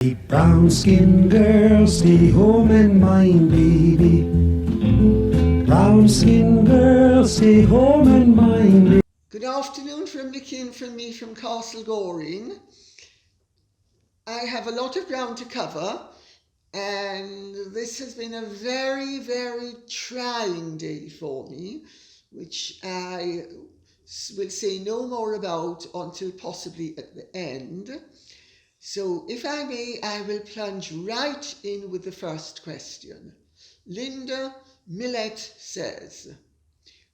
Brown skin girl, stay home and mind baby. Brown skin girl, stay home and mind baby. Good afternoon from Mickey from me from Castle Goring. I have a lot of ground to cover, and this has been a very, very trying day for me, which I will say no more about until possibly at the end. So if I may, I will plunge right in with the first question. Linda Millett says,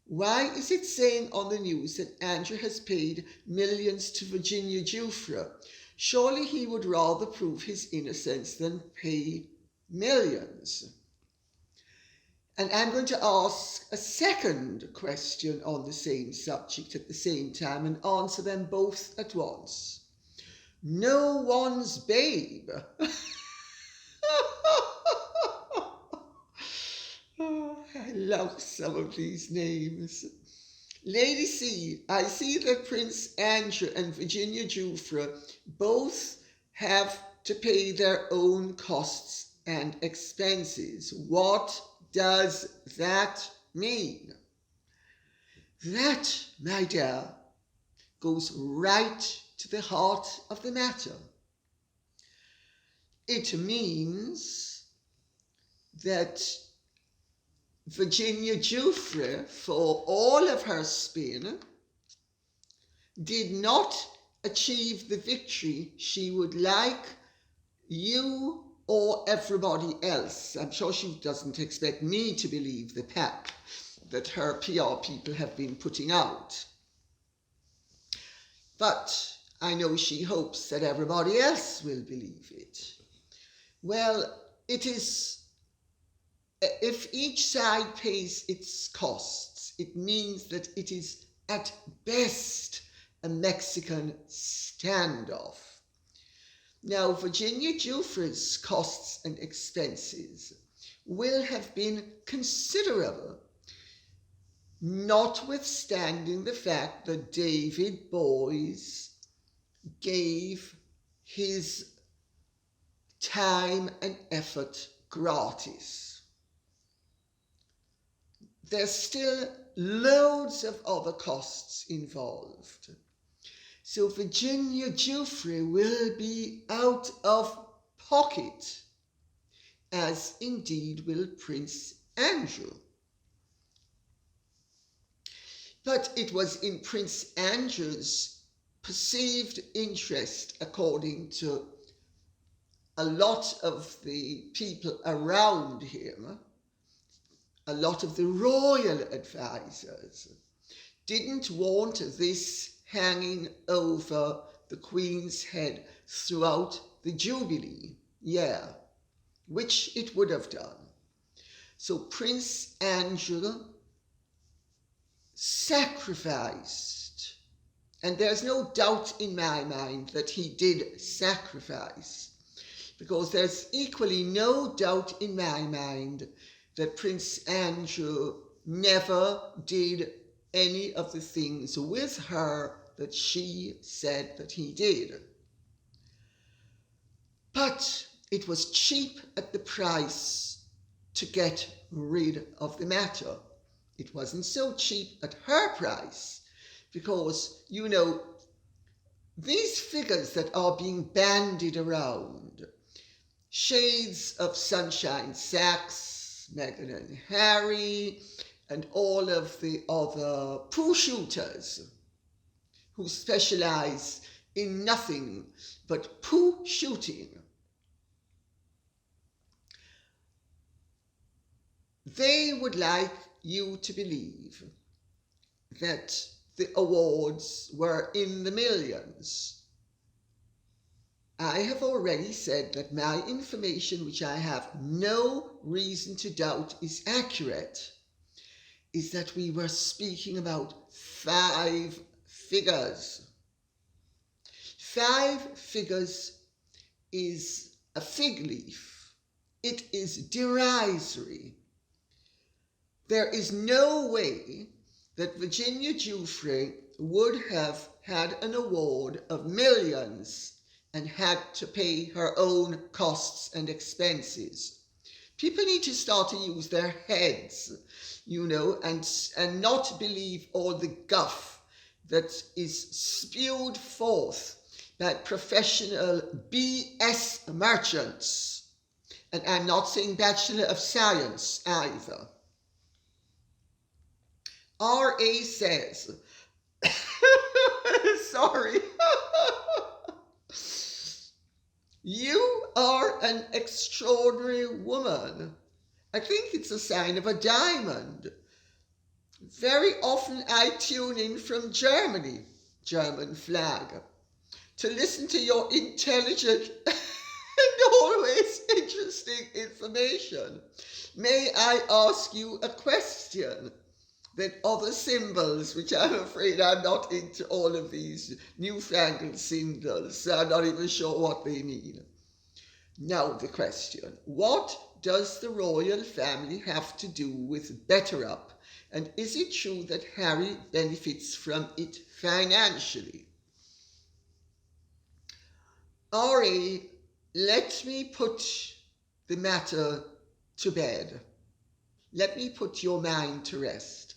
why is it saying on the news that Andrew has paid millions to Virginia Giuffre? Surely he would rather prove his innocence than pay millions. And I'm going to ask a second question on the same subject at the same time and answer them both at once. No one's babe. I love some of these names. Lady C, I see that Prince Andrew and Virginia Giuffre both have to pay their own costs and expenses. What does that mean? That, my dear, goes right to the heart of the matter. It means that Virginia Giuffre, for all of her spin, did not achieve the victory she would like you or everybody else. I'm sure she doesn't expect me to believe the pap that her PR people have been putting out. But I know she hopes that everybody else will believe it. Well, it is, if each side pays its costs, it means that it is at best a Mexican standoff. Now, Virginia Giuffre's costs and expenses will have been considerable, notwithstanding the fact that David Boys gave his time and effort gratis. There's still loads of other costs involved. So Virginia Giuffre will be out of pocket, as indeed will Prince Andrew. But it was in Prince Andrew's perceived interest, according to a lot of the people around him, a lot of the royal advisors, didn't want this hanging over the Queen's head throughout the Jubilee year, which it would have done. So Prince Andrew sacrificed, and there's no doubt in my mind that he did sacrifice, because there's equally no doubt in my mind that Prince Andrew never did any of the things with her that she said that he did. But it was cheap at the price to get rid of the matter. It wasn't so cheap at her price, because, you know, these figures that are being bandied around, shades of Sunshine Sachs, Meghan and Harry, and all of the other poo shooters who specialize in nothing but poo shooting. They would like you to believe that the awards were in the millions. I have already said that my information, which I have no reason to doubt is accurate, is that we were speaking about 5 figures. 5 figures is a fig leaf. It is derisory. There is no way that Virginia Giuffre would have had an award of millions and had to pay her own costs and expenses. People need to start to use their heads, and not believe all the guff that is spewed forth by professional BS merchants. And I'm not saying Bachelor of Science either. R.A. says, sorry, you are an extraordinary woman. I think it's a sign of a diamond. Very often I tune in from Germany, German flag, to listen to your intelligent and always interesting information. May I ask you a question? Then other symbols, which I'm afraid I'm not into all of these newfangled symbols, so I'm not even sure what they mean. Now the question, what does the royal family have to do with BetterUp? And is it true that Harry benefits from it financially? R.A., let me put the matter to bed. Let me put your mind to rest.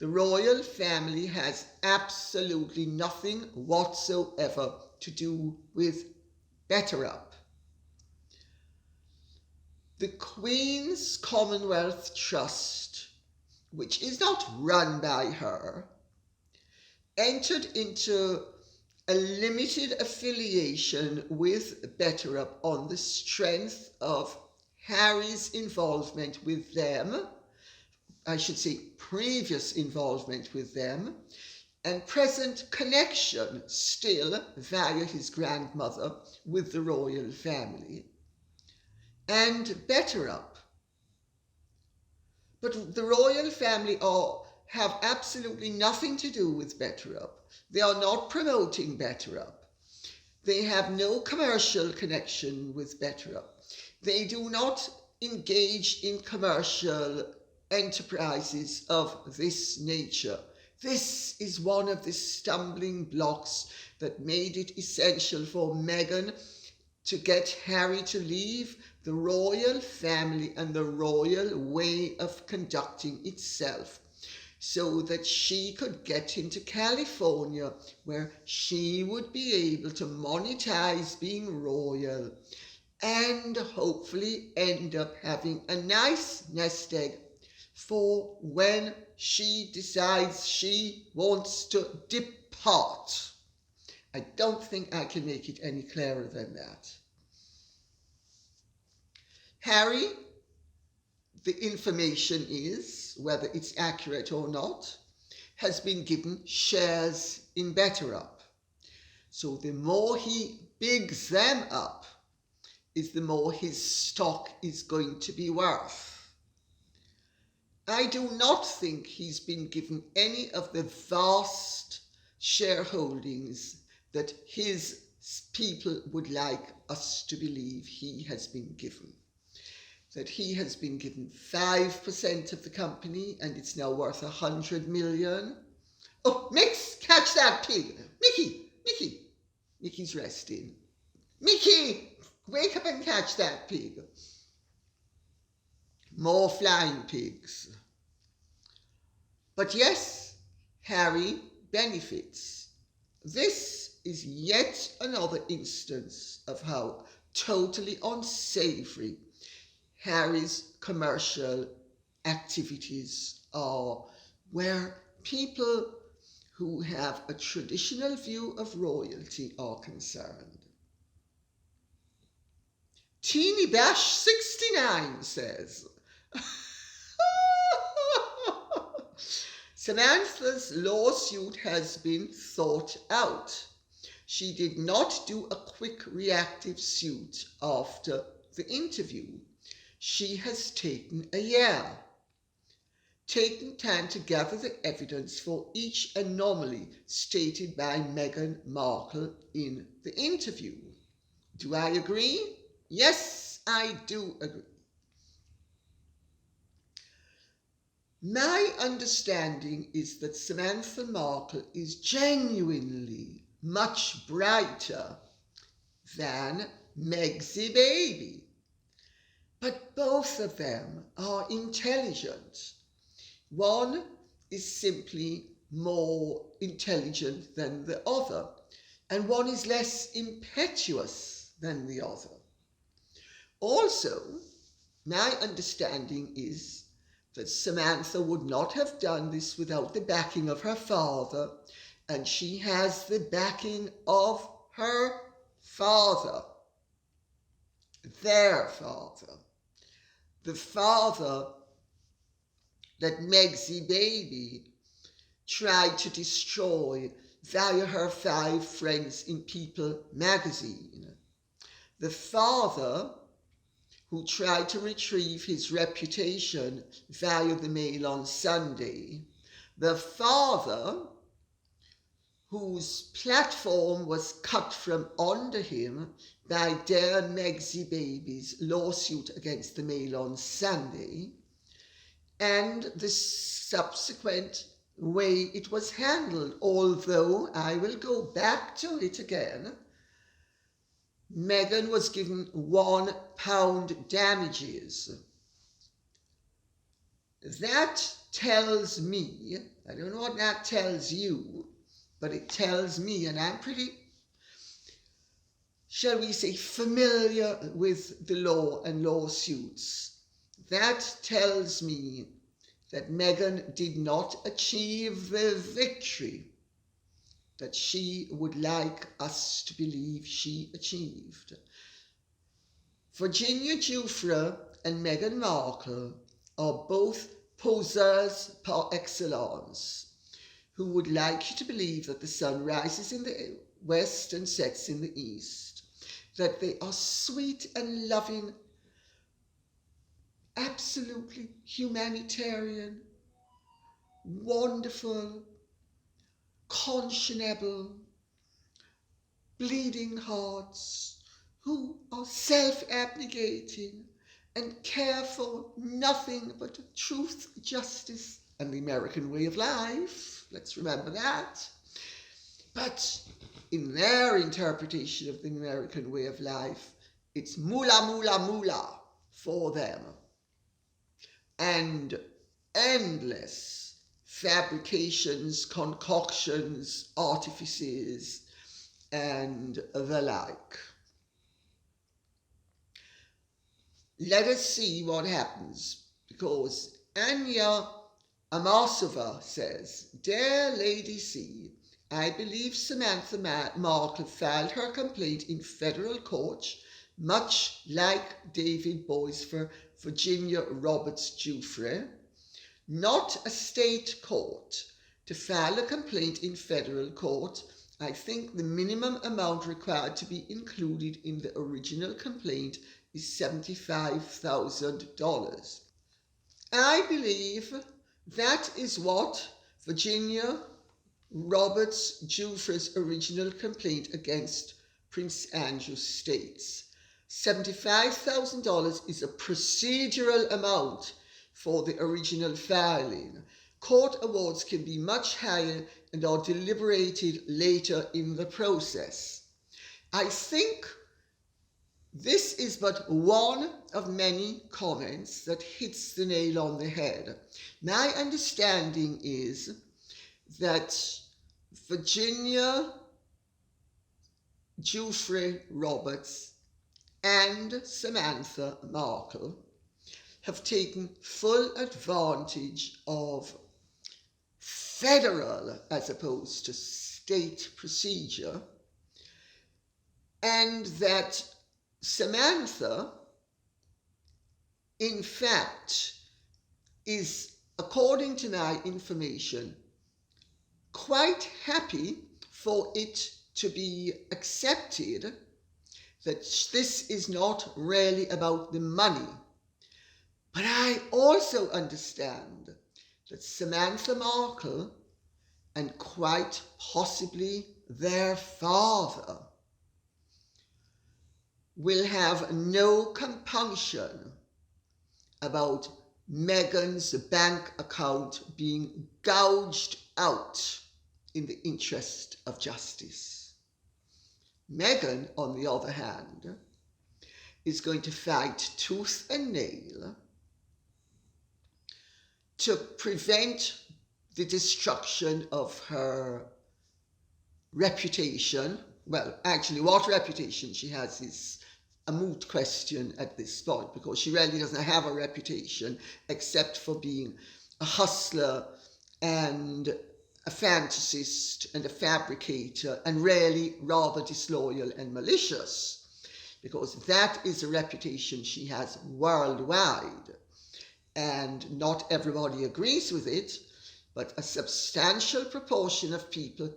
The royal family has absolutely nothing whatsoever to do with BetterUp. The Queen's Commonwealth Trust, which is not run by her, entered into a limited affiliation with BetterUp on the strength of Harry's involvement with them, I should say previous involvement with them, and present connection still via his grandmother with the royal family, and BetterUp. But the royal family have absolutely nothing to do with BetterUp. They are not promoting BetterUp. They have no commercial connection with BetterUp. They do not engage in commercial enterprises of this nature. This is one of the stumbling blocks that made it essential for Meghan to get Harry to leave the royal family and the royal way of conducting itself, so that she could get him to California, where she would be able to monetize being royal and hopefully end up having a nice nest egg for when she decides she wants to depart. I don't think I can make it any clearer than that. Harry, the information is, whether it's accurate or not, has been given shares in BetterUp. So the more he bigs them up, is the more his stock is going to be worth. I do not think he's been given any of the vast shareholdings that his people would like us to believe he has been given. That he has been given 5% of the company and it's now worth 100 million. Oh, Mix, catch that pig. Mickey's resting. Mickey, wake up and catch that pig. More flying pigs. But yes, Harry benefits. This is yet another instance of how totally unsavory Harry's commercial activities are, where people who have a traditional view of royalty are concerned. Teeny Bash 69 says, Samantha's lawsuit has been thought out. She did not do a quick reactive suit after the interview. She has taken a year, taking time to gather the evidence for each anomaly stated by Meghan Markle in the interview. Do I agree? Yes, I do agree. My understanding is that Samantha Markle is genuinely much brighter than Megsy Baby. But both of them are intelligent. One is simply more intelligent than the other, and one is less impetuous than the other. Also, my understanding is that Samantha would not have done this without the backing of her father, and she has the backing of her father, their father, the father that Megsy Baby tried to destroy via her 5 Friends in People magazine. The father who tried to retrieve his reputation via the Mail on Sunday. The father whose platform was cut from under him by dear Megsy Baby's lawsuit against the Mail on Sunday, and the subsequent way it was handled, although I will go back to it again. Meghan was given £1 damages. That tells me, I don't know what that tells you, but it tells me, and I'm pretty, shall we say, familiar with the law and lawsuits. That tells me that Meghan did not achieve the victory that she would like us to believe she achieved. Virginia Giuffre and Meghan Markle are both poseurs par excellence, who would like you to believe that the sun rises in the west and sets in the east, that they are sweet and loving, absolutely humanitarian, wonderful, conscionable, bleeding hearts who are self-abnegating and care for nothing but truth, justice, and the American way of life. Let's remember that. But in their interpretation of the American way of life, it's moolah, moolah, moolah for them. And endless fabrications, concoctions, artifices, and the like. Let us see what happens, because Anya Amasova says, Dear Lady C, I believe Samantha Markle filed her complaint in federal court, much like David Boyce for Virginia Roberts Giuffre, not a state court. To file a complaint in federal court, I think the minimum amount required to be included in the original complaint is $75,000. I believe that is what Virginia Roberts Giuffre's original complaint against Prince Andrew states. $75,000 is a procedural amount for the original filing. Court awards can be much higher and are deliberated later in the process. I think this is but one of many comments that hits the nail on the head. My understanding is that Virginia Giuffre Roberts and Samantha Markle have taken full advantage of federal as opposed to state procedure, and that Samantha, in fact, is, according to my information, quite happy for it to be accepted that this is not really about the money. But I also understand that Samantha Markle, and quite possibly their father, will have no compunction about Meghan's bank account being gouged out in the interest of justice. Meghan, on the other hand, is going to fight tooth and nail to prevent the destruction of her reputation. Well, actually, what reputation she has is a moot question at this point, because she really doesn't have a reputation except for being a hustler and a fantasist and a fabricator, and really rather disloyal and malicious, because that is a reputation she has worldwide. And not everybody agrees with it, but a substantial proportion of people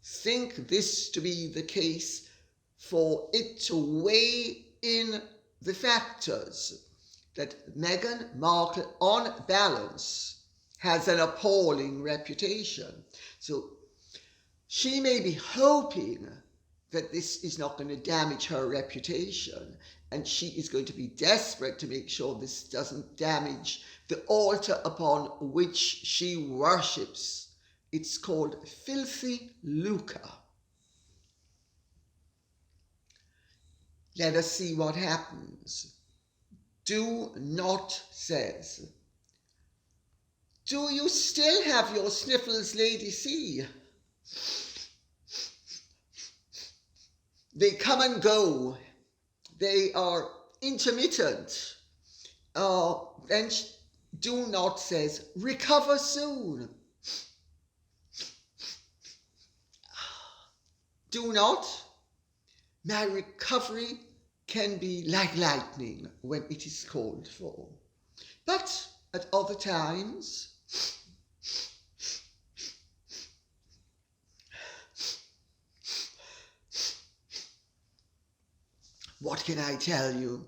think this to be the case for it to weigh in the factors that Meghan Markle, on balance, has an appalling reputation. So she may be hoping that this is not going to damage her reputation, and she is going to be desperate to make sure this doesn't damage the altar upon which she worships. It's called filthy lucre. Let us see what happens. Do not says, do you still have your sniffles, Lady C? They come and go. They are intermittent. Then do not says, recover soon. Do not. My recovery can be like lightning when it is called for. But at other times, what can I tell you?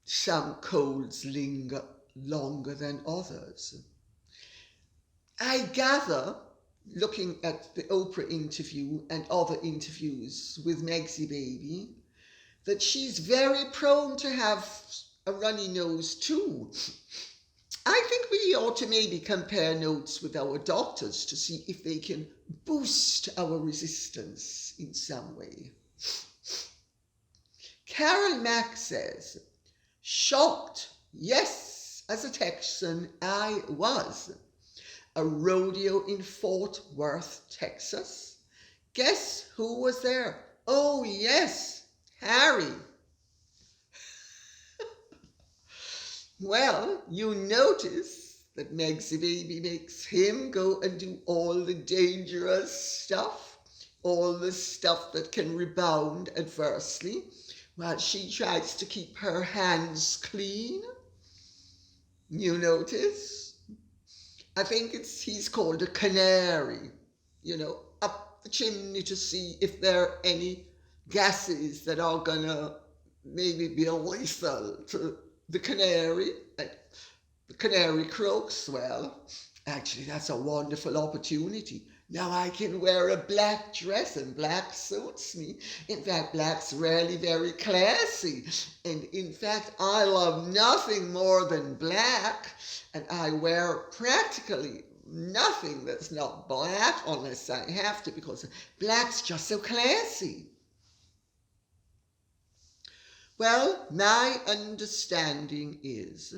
Some colds linger longer than others. I gather, looking at the Oprah interview and other interviews with Megsy Baby, that she's very prone to have a runny nose too. I think we ought to maybe compare notes with our doctors to see if they can boost our resistance in some way. Carol Mack says, shocked, yes, as a Texan I was. A rodeo in Fort Worth, Texas. Guess who was there? Oh yes, Harry. Well, you notice that Megsy Baby makes him go and do all the dangerous stuff, all the stuff that can rebound adversely, while she tries to keep her hands clean. You notice? I think he's called a canary, up the chimney to see if there are any gases that are gonna maybe be lethal to the canary. The canary croaks. Well, actually that's a wonderful opportunity. Now I can wear a black dress, and black suits me. In fact, black's really very classy. And in fact, I love nothing more than black. And I wear practically nothing that's not black unless I have to, because black's just so classy. Well, my understanding is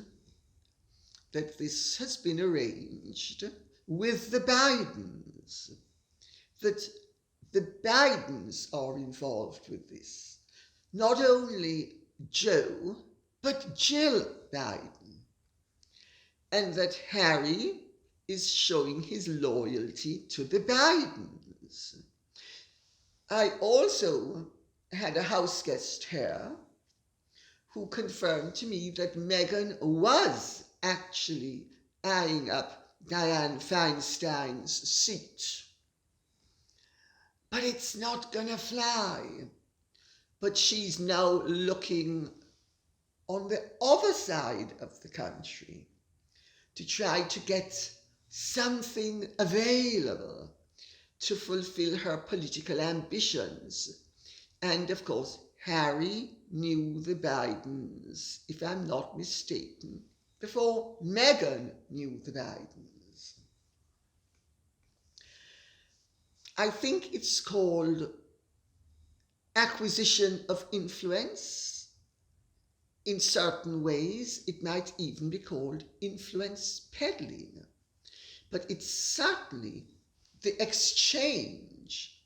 that this has been arranged with the Bidens, that the Bidens are involved with this. Not only Joe, but Jill Biden. And that Harry is showing his loyalty to the Bidens. I also had a house guest here who confirmed to me that Meghan was actually eyeing up Dianne Feinstein's seat. But it's not gonna fly. But she's now looking on the other side of the country to try to get something available to fulfill her political ambitions. And of course, Harry knew the Bidens, if I'm not mistaken, before Meghan knew the Bidens. I think it's called acquisition of influence. In certain ways, it might even be called influence peddling. But it's certainly the exchange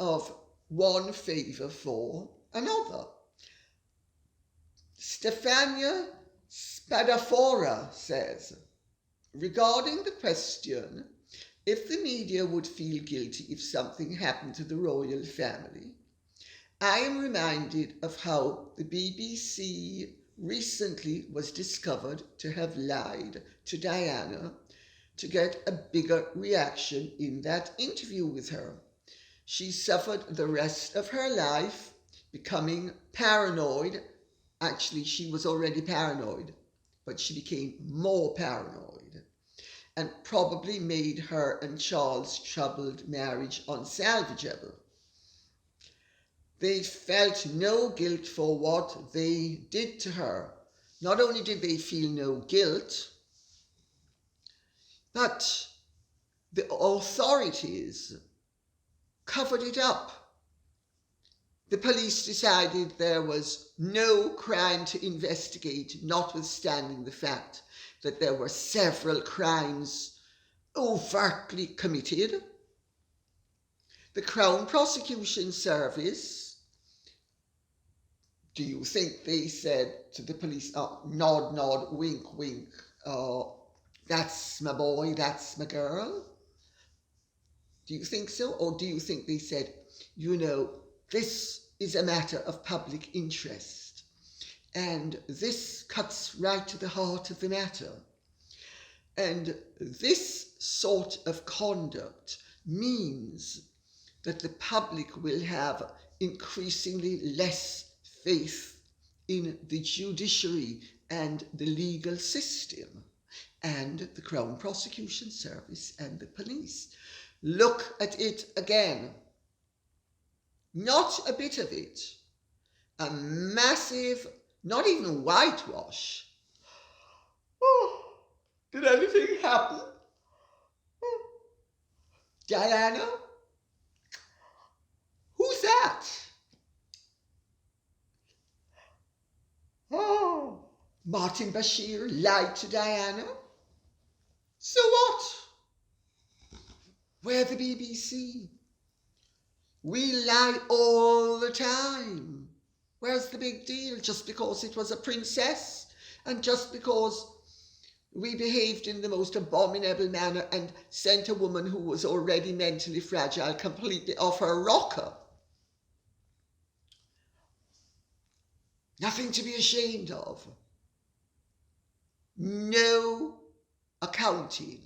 of one favour for another. Stefania Spadafora says, regarding the question if the media would feel guilty if something happened to the royal family, I am reminded of how the BBC recently was discovered to have lied to Diana to get a bigger reaction in that interview with her. She suffered the rest of her life becoming paranoid. Actually, she was already paranoid, but she became more paranoid and probably made her and Charles' troubled marriage unsalvageable. They felt no guilt for what they did to her. Not only did they feel no guilt, but the authorities covered it up. The police decided there was no crime to investigate, notwithstanding the fact that there were several crimes overtly committed. The Crown Prosecution Service, do you think they said to the police, nod, nod, wink, wink, that's my boy, that's my girl? Do you think so? Or do you think they said, this is a matter of public interest, and this cuts right to the heart of the matter, and this sort of conduct means that the public will have increasingly less faith in the judiciary and the legal system and the Crown Prosecution Service and the police. Look at it again. Not a bit of it. A massive, not even whitewash. Oh, did anything happen? Oh. Diana? Who's that? Oh, Martin Bashir lied to Diana? So what? We're the BBC. We lie all the time. Where's the big deal? Just because it was a princess and just because we behaved in the most abominable manner and sent a woman who was already mentally fragile completely off her rocker. Nothing to be ashamed of. No accounting.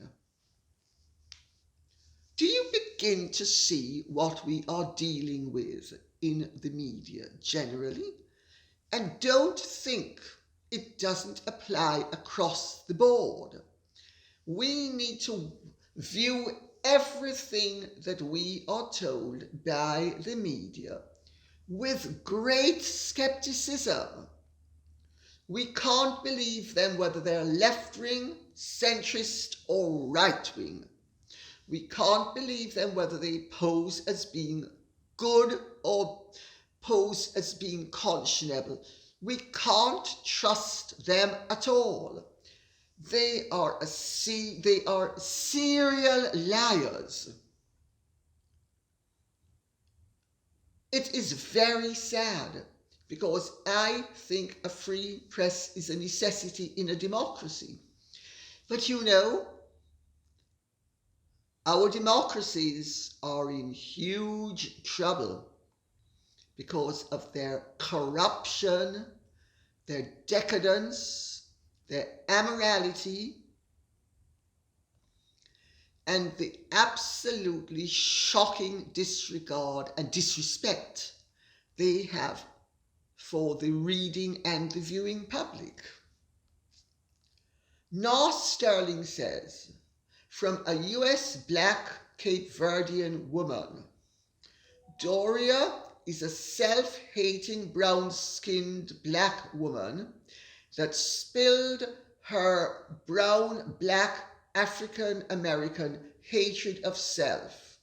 Do you begin to see what we are dealing with in the media generally? And don't think it doesn't apply across the board. We need to view everything that we are told by the media with great skepticism. We can't believe them whether they're left-wing, centrist or right-wing. We can't believe them whether they pose as being good or pose as being conscionable. We can't trust them at all. They are serial liars. It is very sad because I think a free press is a necessity in a democracy. But our democracies are in huge trouble because of their corruption, their decadence, their amorality, and the absolutely shocking disregard and disrespect they have for the reading and the viewing public. North Sterling says, from a US black Cape Verdean woman, Doria is a self-hating brown-skinned black woman that spilled her brown-black African-American hatred of self,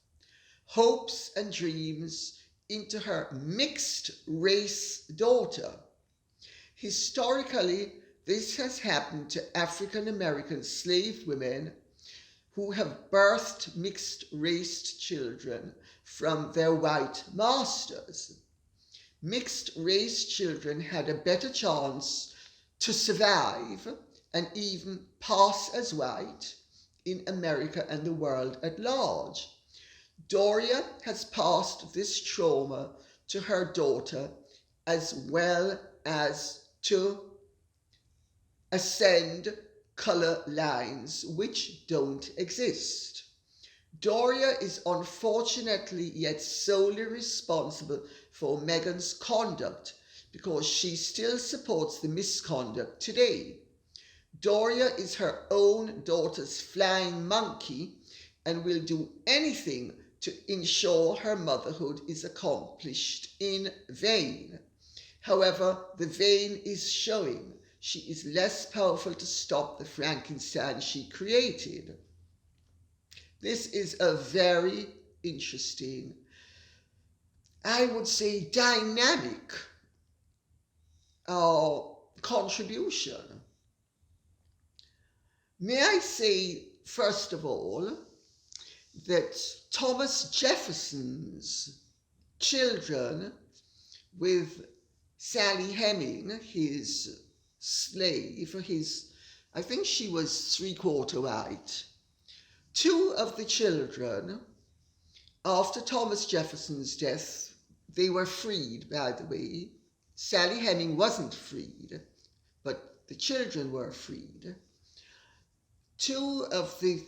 hopes and dreams into her mixed race daughter. Historically, this has happened to African American slave women who have birthed mixed raced children from their white masters. Mixed race children had a better chance to survive and even pass as white in America and the world at large. Doria has passed this trauma to her daughter as well as to ascend colour lines which don't exist. Doria is unfortunately yet solely responsible for Meghan's conduct because she still supports the misconduct today. Doria is her own daughter's flying monkey and will do anything to ensure her motherhood is accomplished in vain. However, the vein is showing. She is less powerful to stop the Frankenstein she created. This is a very interesting, I would say, dynamic contribution. May I say, first of all, that Thomas Jefferson's children with Sally Heming, his slave, I think she was 3/4 white. Two of the children, after Thomas Jefferson's death, they were freed, by the way. Sally Heming wasn't freed, but the children were freed. Two of the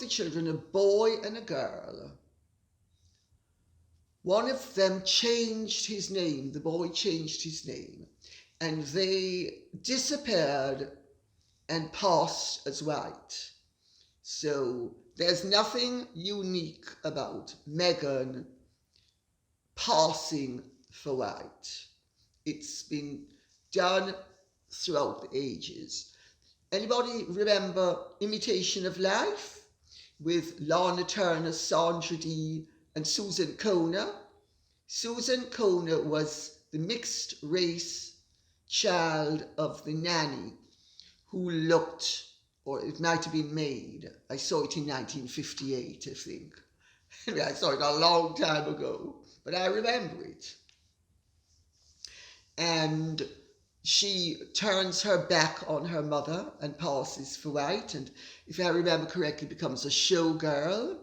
children, a boy and a girl, one of them changed his name, the boy changed his name, and they disappeared and passed as white. So there's nothing unique about Meghan passing for white. It's been done throughout the ages. Anybody remember Imitation of Life with Lana Turner, Sandra Dee and Susan Kona? Susan Kona was the mixed race child of the nanny who looked, or it might have been made. I saw it in 1958, I think. I saw it a long time ago, but I remember it. And she turns her back on her mother and passes for white, and if I remember correctly, becomes a showgirl.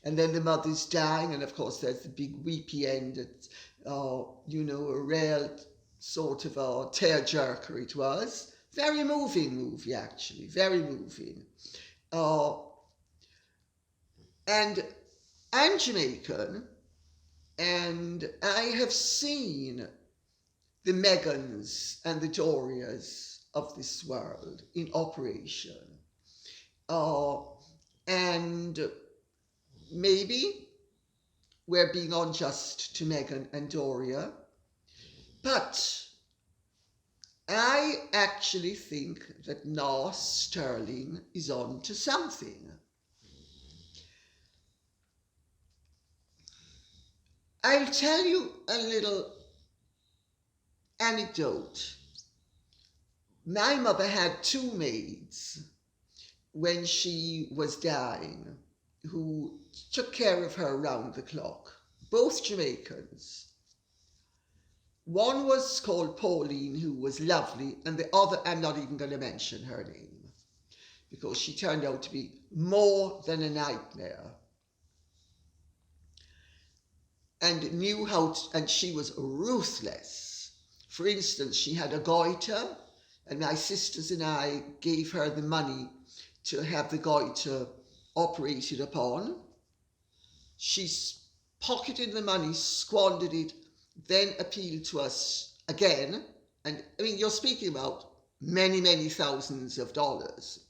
And then the mother's dying, and of course there's the big weepy end. It's, a real sort of a tearjerker it was. Very moving movie, actually, very moving. And I'm Jamaican, and I have seen the Meghans and the Dorias of this world in operation. And maybe we're being unjust to Meghan and Doria, but I actually think that Nas Sterling is on to something. I'll tell you a little anecdote. My mother had two maids when she was dying who took care of her round the clock, both Jamaicans. One was called Pauline, who was lovely, and the other, I'm not even going to mention her name, because she turned out to be more than a nightmare. And and she was ruthless. For instance, she had a goiter, and my sisters and I gave her the money to have the goiter operated upon. She pocketed the money, squandered it, then appealed to us again. And I mean, you're speaking about many, many thousands of dollars.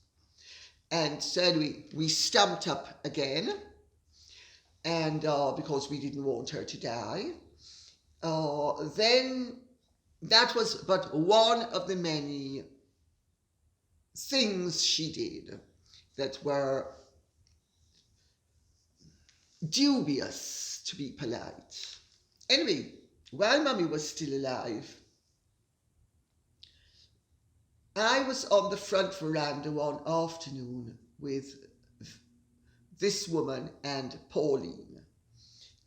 And so anyway, we stumped up again, and because we didn't want her to die. Then that was but one of the many things she did that were dubious, to be polite. Anyway, while Mummy was still alive, I was on the front veranda one afternoon with this woman and Pauline,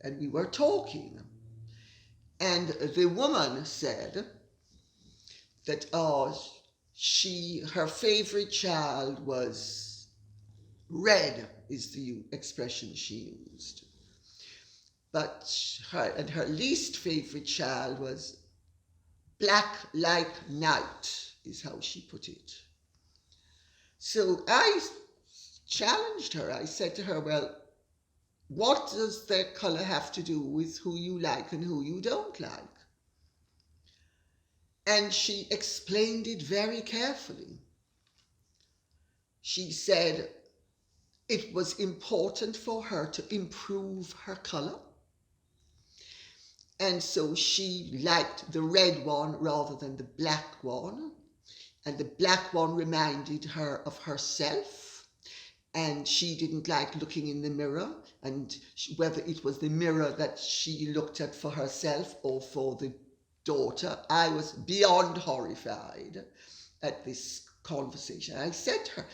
and we were talking. And the woman said that her favourite child was red, is the expression she used. But her least favourite child was black like night, is how she put it. So I challenged her. I said to her, well, what does their colour have to do with who you like and who you don't like? And she explained it very carefully. She said it was important for her to improve her colour. And so she liked the red one rather than the black one. And the black one reminded her of herself. And she didn't like looking in the mirror. And whether it was the mirror that she looked at for herself or for the daughter, I was beyond horrified at this conversation. I said to her,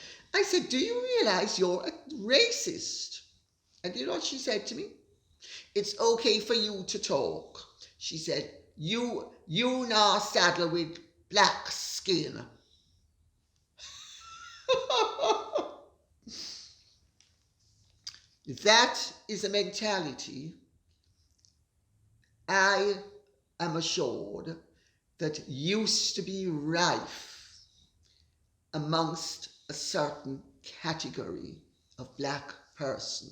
do you realise you're a racist? And you know what she said to me? It's okay for you to talk. She said, you now saddle with black skin. That is a mentality, I am assured, that used to be rife amongst a certain category of black person.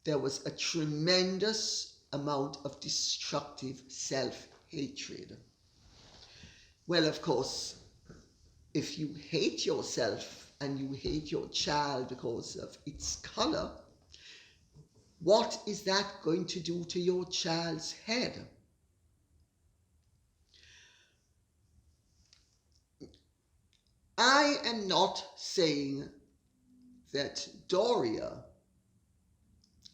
There was a tremendous amount of destructive self-hatred. Well, of course, if you hate yourself and you hate your child because of its colour, what is that going to do to your child's head? I am not saying that Doria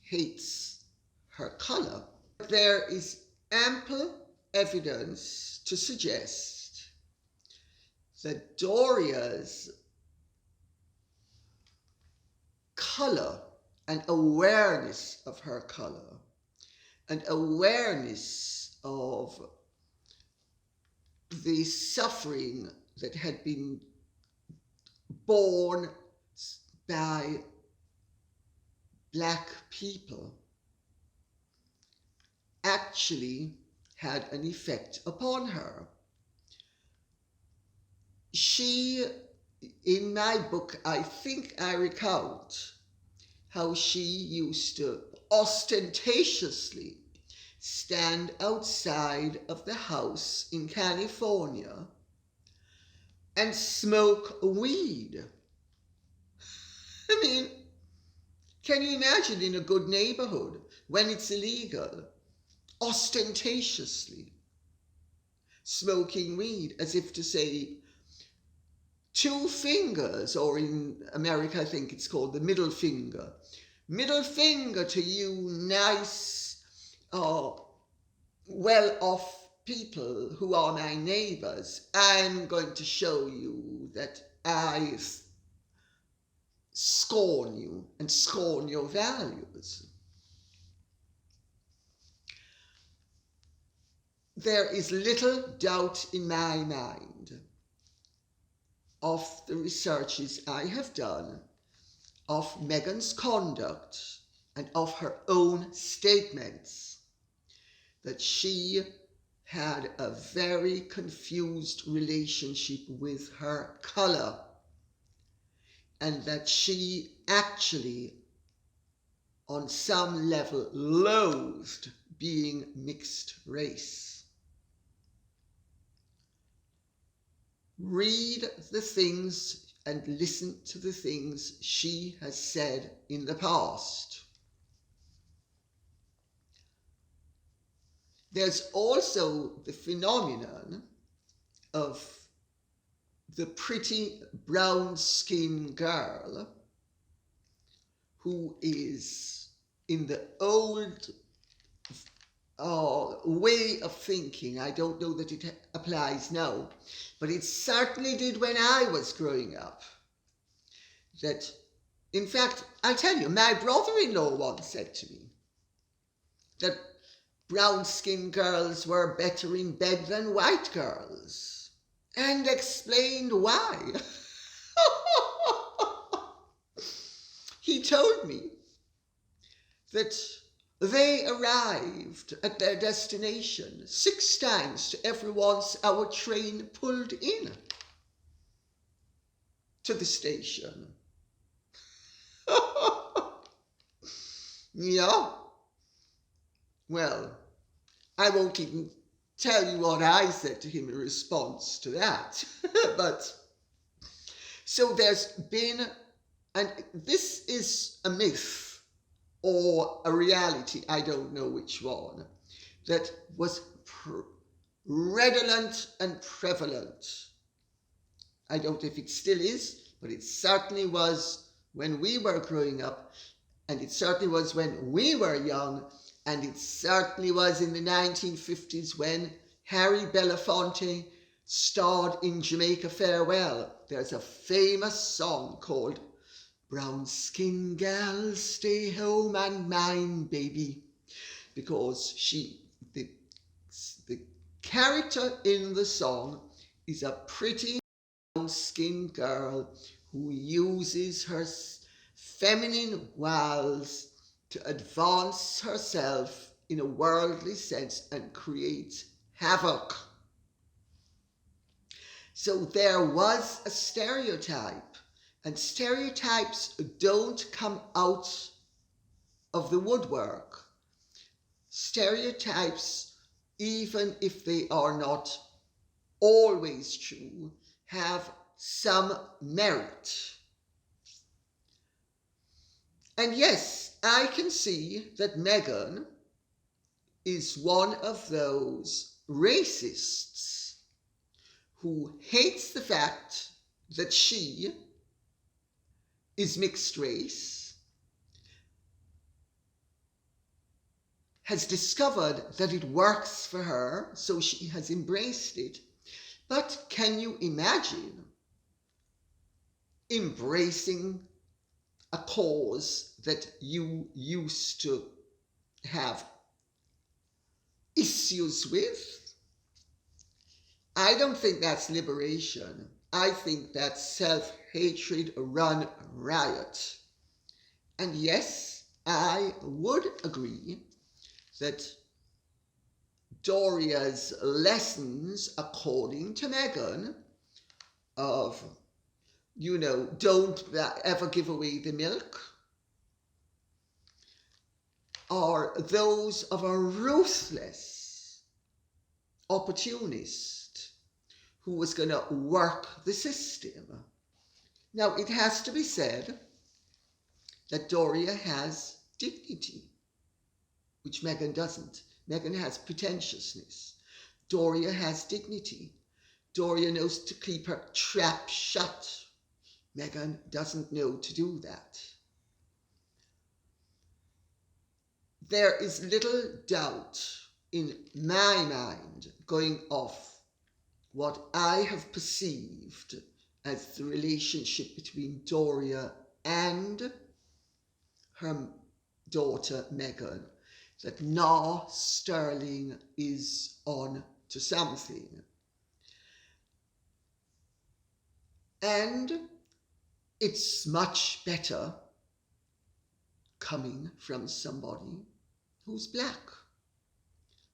hates her colour. There is ample evidence to suggest that Doria's colour and awareness of her colour and awareness of the suffering that had been borne by black people actually had an effect upon her. She, in my book, I think I recount how she used to ostentatiously stand outside of the house in California and smoke weed. I mean, can you imagine in a good neighborhood when it's illegal, ostentatiously smoking weed, as if to say, 2 fingers, or in America I think it's called the middle finger. Middle finger to you nice, well-off people who are my neighbours. I'm going to show you that I scorn you and scorn your values. There is little doubt in my mind of the researches I have done of Meghan's conduct and of her own statements that she had a very confused relationship with her colour, and that she actually on some level loathed being mixed race. Read the things and listen to the things she has said in the past. There's also the phenomenon of the pretty brown-skinned girl who is in the old way of thinking. I don't know that it applies now, but it certainly did when I was growing up. That, in fact, I'll tell you, my brother-in-law once said to me that brown-skinned girls were better in bed than white girls, and explained why. He told me that they arrived at their destination 6 times to every once our train pulled in to the station. Yeah. Well, I won't even tell you what I said to him in response to that. But so there's been, and this is a myth or a reality, I don't know which one, that was redolent and prevalent. I don't know if it still is, but it certainly was when we were growing up, and it certainly was when we were young, and it certainly was in the 1950s when Harry Belafonte starred in Jamaica Farewell. There's a famous song called "Brown Skin Gal, Stay Home and Mind Baby," because the character in the song is a pretty brown-skinned girl who uses her feminine wiles to advance herself in a worldly sense and create havoc. So there was a stereotype, and stereotypes don't come out of the woodwork. Stereotypes, even if they are not always true, have some merit. And yes, I can see that Meghan is one of those racists who hates the fact that she is mixed race, has discovered that it works for her, so she has embraced it. But can you imagine embracing a cause that you used to have issues with? I don't think that's liberation. I think that's self-hatred run riot. And yes, I would agree that Doria's lessons, according to Meghan, of, don't ever give away the milk, are those of a ruthless opportunist who was going to work the system. Now, it has to be said that Doria has dignity, which Meghan doesn't. Meghan has pretentiousness. Doria has dignity. Doria knows to keep her trap shut. Meghan doesn't know to do that. There is little doubt in my mind, going off what I have perceived as the relationship between Doria and her daughter Meghan, that now Sterling is on to something. And it's much better coming from somebody who's black,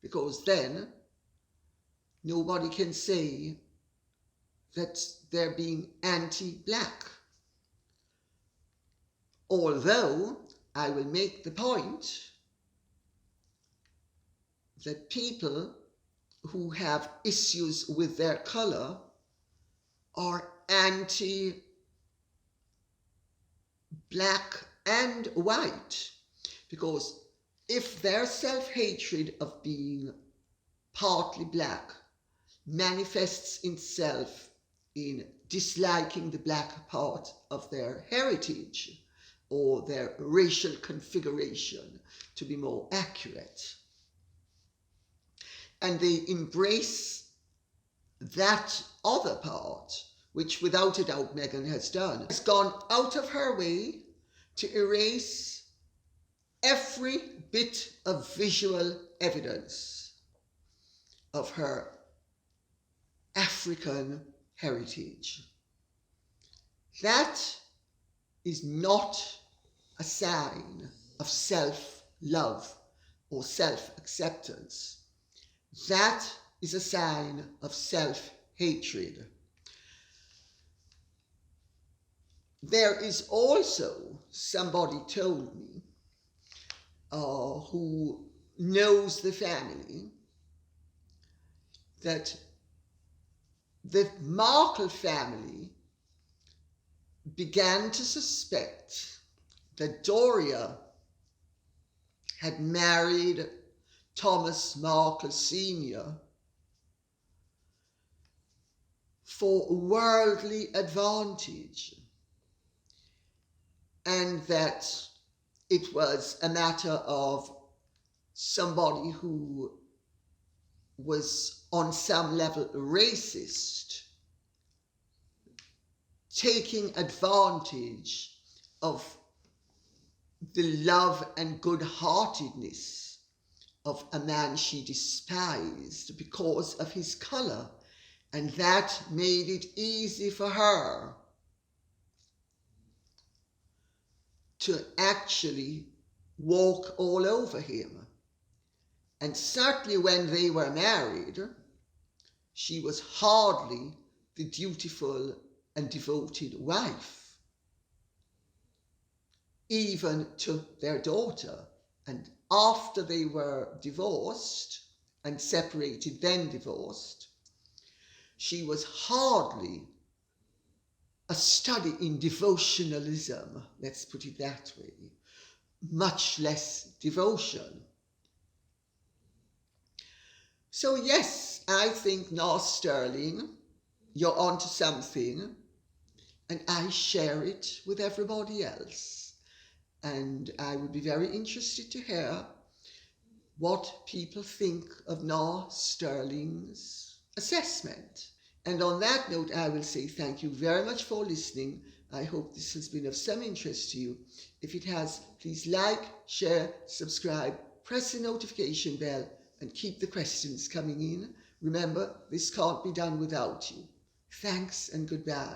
because then nobody can say that they're being anti-black. Although I will make the point that people who have issues with their colour are anti-black and white, because if their self-hatred of being partly black manifests itself in disliking the black part of their heritage, or their racial configuration, to be more accurate. And they embrace that other part, which without a doubt Meghan has done, has gone out of her way to erase every bit of visual evidence of her African heritage. That is not a sign of self-love or self-acceptance. That is a sign of self-hatred. There is also, somebody told me, who knows the family, that the Markle family began to suspect that Doria had married Thomas Markle Sr. for worldly advantage, and that it was a matter of somebody who was on some level racist, taking advantage of the love and good-heartedness of a man she despised because of his colour, and that made it easy for her to actually walk all over him. And certainly when they were married, she was hardly the dutiful and devoted wife, even to their daughter. And after they were divorced and separated, then divorced, she was hardly a study in devotionalism, let's put it that way, much less devotion. So yes, I think, North Sterling, you're onto something, and I share it with everybody else. And I would be very interested to hear what people think of North Sterling's assessment. And on that note, I will say thank you very much for listening. I hope this has been of some interest to you. If it has, please like, share, subscribe, press the notification bell, and keep the questions coming in. Remember, this can't be done without you. Thanks and goodbye.